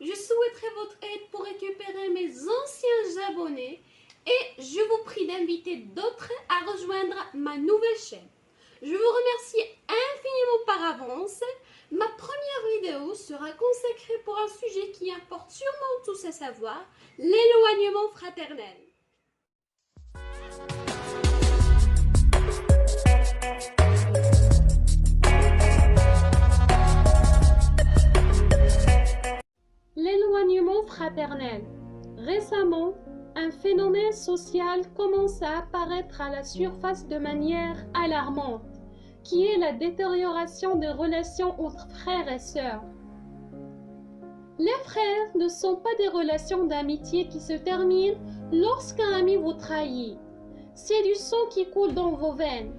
Je souhaiterais votre aide pour récupérer mes anciens abonnés et je vous prie d'inviter d'autres à rejoindre ma nouvelle chaîne. Je vous remercie infiniment par avance. Ma première vidéo sera consacrée pour un sujet qui importe sûrement tous à savoir, l'éloignement fraternel. L'éloignement fraternel. Récemment, un phénomène social commence à apparaître à la surface de manière alarmante, qui est la détérioration des relations entre frères et sœurs. Les frères ne sont pas des relations d'amitié qui se terminent lorsqu'un ami vous trahit. C'est du sang qui coule dans vos veines.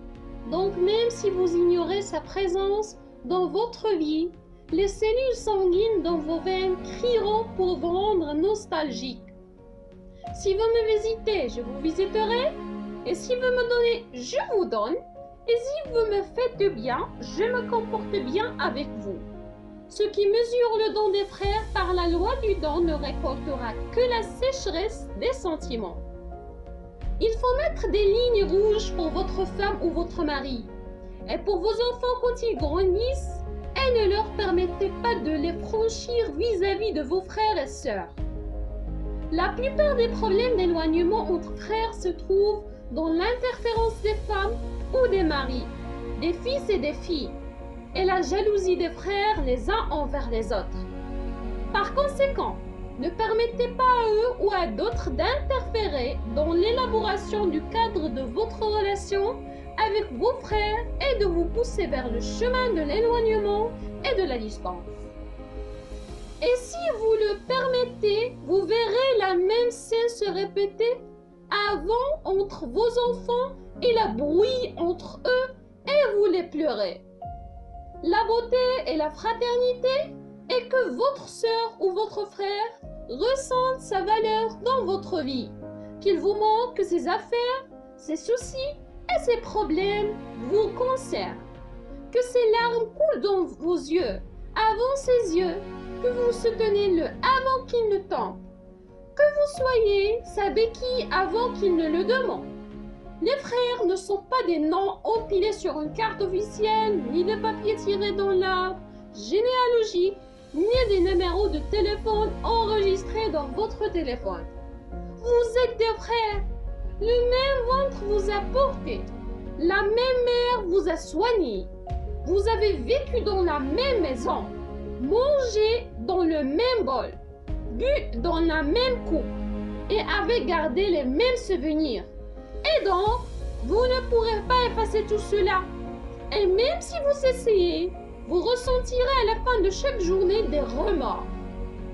Donc même si vous ignorez sa présence dans votre vie, les cellules sanguines dans vos veines crieront pour vous rendre nostalgique. Si vous me visitez, je vous visiterai. Et si vous me donnez, je vous donne. Et si vous me faites du bien, je me comporte bien avec vous. Ce qui mesure le don des frères par la loi du don ne récoltera que la sécheresse des sentiments. Il faut mettre des lignes rouges pour votre femme ou votre mari. Et pour vos enfants quand ils grandissent, et ne leur permettez pas de les franchir vis-à-vis de vos frères et sœurs. La plupart des problèmes d'éloignement entre frères se trouvent dans l'interférence des femmes ou des maris, des fils et des filles, et la jalousie des frères les uns envers les autres. Par conséquent, ne permettez pas à eux ou à d'autres d'interférer dans l'élaboration du cadre de votre relation avec vos frères et de vous pousser vers le chemin de l'éloignement et de la distance. Et si vous le permettez, vous verrez la même scène se répéter avant entre vos enfants et la brouille entre eux et vous les pleurez. La beauté et la fraternité est que votre sœur ou votre frère ressente sa valeur dans votre vie, qu'il vous manque ses affaires, ses soucis et ses problèmes vous concernent, que ses larmes coulent dans vos yeux, avant ses yeux, que vous soutenez-le avant qu'il ne tombe, que vous soyez sa béquille avant qu'il ne le demande. Les frères ne sont pas des noms empilés sur une carte officielle, ni des papiers tirés dans l'arbre généalogique, ni des numéros de téléphone enregistrés dans votre téléphone. Vous êtes des frères. Le même ventre vous a porté. La même mère vous a soigné. Vous avez vécu dans la même maison. Mangé dans le même bol. Bu dans la même coupe. Et avez gardé les mêmes souvenirs. Et donc, vous ne pourrez pas effacer tout cela. Et même si vous essayez, vous ressentirez à la fin de chaque journée des remords.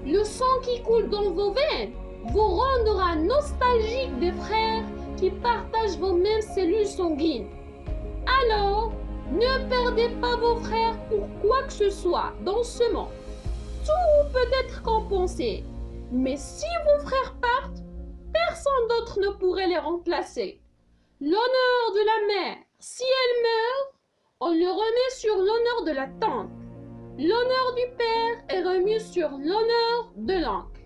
Le sang qui coule dans vos veines vous rendra nostalgique des frères qui partagent vos mêmes cellules sanguines. Alors, ne perdez pas vos frères pour quoi que ce soit dans ce monde. Tout peut être compensé, mais si vos frères partent, personne d'autre ne pourrait les remplacer. L'honneur de la mère, si elle meurt, on le remet sur l'honneur de la tante. L'honneur du père est remis sur l'honneur de l'oncle.